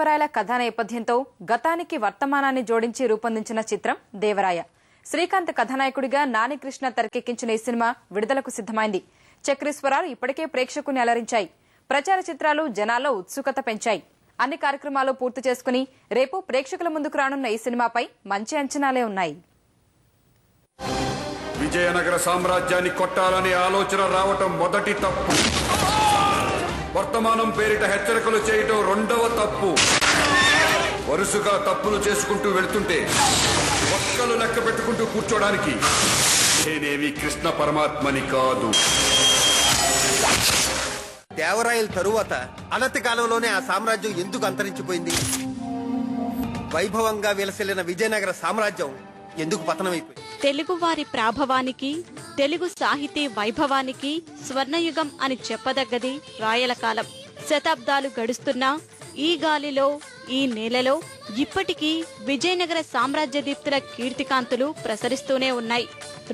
అశ్వరాయల కథా నేపథ్యంతో గతానికి వర్తమానాన్ని జోడించి రూపొందించిన చిత్రం దేవరాయ. శ్రీకాంత్ కథానాయకుడిగా నాని కృష్ణ తెరకెక్కించిన ఈ సినిమా విడుదలకు సిద్దమైంది. చక్రీశ్వరాలు ఇప్పటికే ప్రేక్షకుని అలరించాయి. ప్రచార చిత్రాలు జనాల్లో ఉత్సుకత పెంచాయి. అన్ని కార్యక్రమాలు పూర్తి చేసుకుని రేపు ప్రేక్షకుల ముందుకు రానున్న ఈ సినిమాపై మంచి అంచనాలే ఉన్నాయి. విజయనగర సామ్రాజ్యాన్ని కొట్టాలనే ఆలోచన రావటం మొదటి తప్పు. వర్తమానం పేరిట హెచ్చరికలు చేయటం రెండవ తప్పు. వరుసగా తప్పులు చేసుకుంటూ వెళ్తుంటే ఒక్కలు లెక్క పెట్టుకుంటూ కూర్చోడానికి నేనేమి కృష్ణ పరమాత్మని కాదు. దేవరాయల తరువాత అనతి కాలంలోనే ఆ సామ్రాజ్యం ఎందుకు అంతరించిపోయింది? వైభవంగా విలసిల్లిన విజయనగర సామ్రాజ్యం ఎందుకు పతనమైపోయింది? తెలుగువారి ప్రాభవానికి, తెలుగు సాహితీ వైభవానికి స్వర్ణయుగం అని చెప్పదగ్గది రాయల కాలం. శతాబ్దాలు గడుస్తున్నా ఈ గాలిలో, ఈ నేలలో ఇప్పటికీ విజయనగర సామ్రాజ్య దీప్తుల కీర్తికాంతులు ప్రసరిస్తూనే ఉన్నాయి.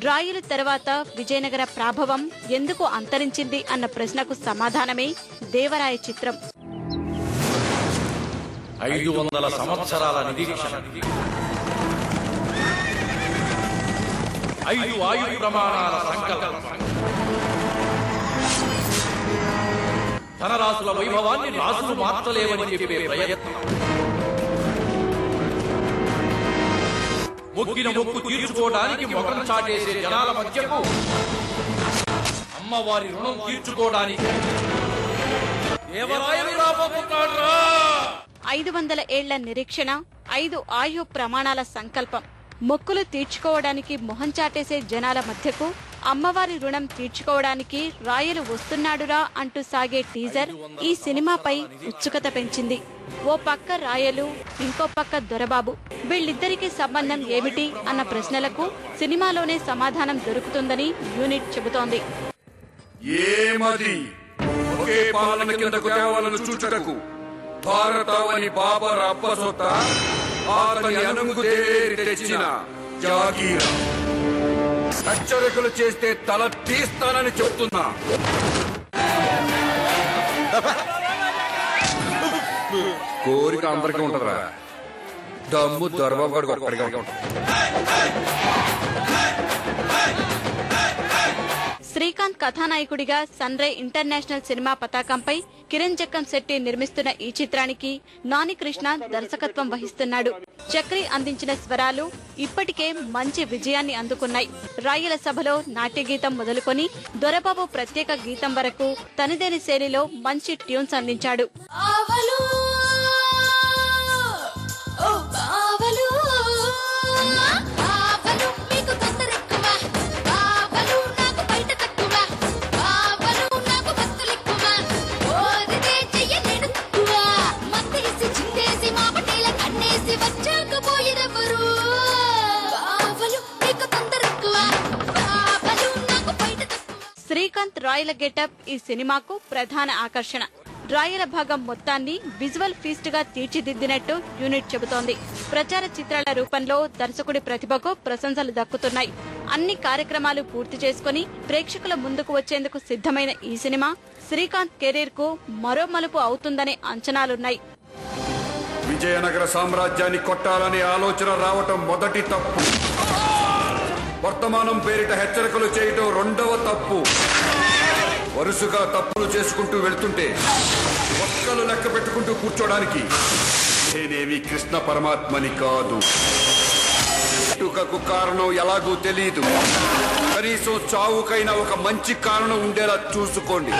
రాయల తర్వాత విజయనగర ప్రాభవం ఎందుకు అంతరించింది అన్న ప్రశ్నకు సమాధానమే దేవరాయ చిత్రం. 500 సంవత్సరాల నిరీక్షణ, 5 ఆయు ప్రమాణాల సంకల్పం, ధనరాశుల వైభవాన్ని రాజులు మార్చలేవని చెప్పే ప్రయత్నం, మొక్కిన మొక్కు తీర్చుకోవడానికి మొఖం చాటేసే జనాల మధ్యకు అమ్మవారి రుణం తీర్చుకోవడానికి దేవరాయలు రాబోతున్నాడురా. 500 ఏళ్ల నిరీక్షణ, 5 ఆయు ప్రమాణాల సంకల్పం, మొక్కులు తీర్చుకోవడానికి మొహం చాటేసే జనాల మధ్యకు అమ్మవారి రుణం తీర్చుకోవడానికి రాయలు వస్తున్నాడురా అంటూ సాగే టీజర్ ఈ సినిమాపై ఉత్సుకత పెంచింది. ఓ పక్క రాయలు, ఇంకో పక్క దొరబాబు, వీళ్ళిద్దరికీ సంబంధం ఏమిటి అన్న ప్రశ్నలకు సినిమాలోనే సమాధానం దొరుకుతుందని యూనిట్ చెబుతోంది. ఏమది ఒకే పాలన కిందకు తేవాలను చూచుటకు భారతావని బాబర్ అబ్బసొత్త అతని అనుమతి తెచ్చిన జాగీరా. హెచ్చరికలు చేస్తే తల తీస్తానని చెప్తున్నా. కోరిక అందరికీ ఉంటదిరా, దమ్ము దొరబాబు గారికి ఒక్కడిగా ఉంటుంది. శ్రీకాంత్ కథానాయకుడిగా సన్ రే ఇంటర్నేషనల్ సినిమా పతాకంపై కిరణ్ జక్కం శెట్టి నిర్మిస్తున్న ఈ చిత్రానికి నాని కృష్ణ దర్శకత్వం వహిస్తున్నాడు. చక్రి అందించిన స్వరాలు ఇప్పటికే మంచి విజయాన్ని అందుకున్నాయి. రాయల సభలో నాట్య గీతం మొదలుకొని దొరబాబు ప్రత్యేక గీతం వరకు తనదైన శైలిలో మంచి ట్యూన్స్ అందించాడు. శ్రీకాంత్ రాయల గెటప్ ఈ సినిమాకు ప్రధాన ఆకర్షణ. రాయల భాగం మొత్తాన్ని విజువల్ ఫీస్ట్ గా తీర్చిదిద్దినట్టు యూనిట్ చెబుతోంది. ప్రచార చిత్రాల రూపంలో దర్శకుడి ప్రతిభకు ప్రశంసలు దక్కుతున్నాయి. అన్ని కార్యక్రమాలు పూర్తి చేసుకుని ప్రేక్షకుల ముందుకు వచ్చేందుకు సిద్ధమైన ఈ సినిమా శ్రీకాంత్ కెరీర్ కు మరో మలుపు అవుతుందనే అంచనాలున్నాయి. విజయనగర సామ్రాజ్యాన్ని కొట్టాలనే ఆలోచన రావటం మొదటి తప్పు. వర్తమానం పేరిట హెచ్చరికలు చేయటం రెండవ తప్పు. వరుసగా తప్పులు చేసుకుంటూ వెళ్తుంటే ఒక్కలు లెక్క పెట్టుకుంటూ కూర్చోడానికి నేనేమి కృష్ణ పరమాత్మని కాదు. పుట్టుకకు కారణం ఎలాగూ తెలియదు, కనీసం చావుకైనా ఒక మంచి కారణం ఉండేలా చూసుకోండి.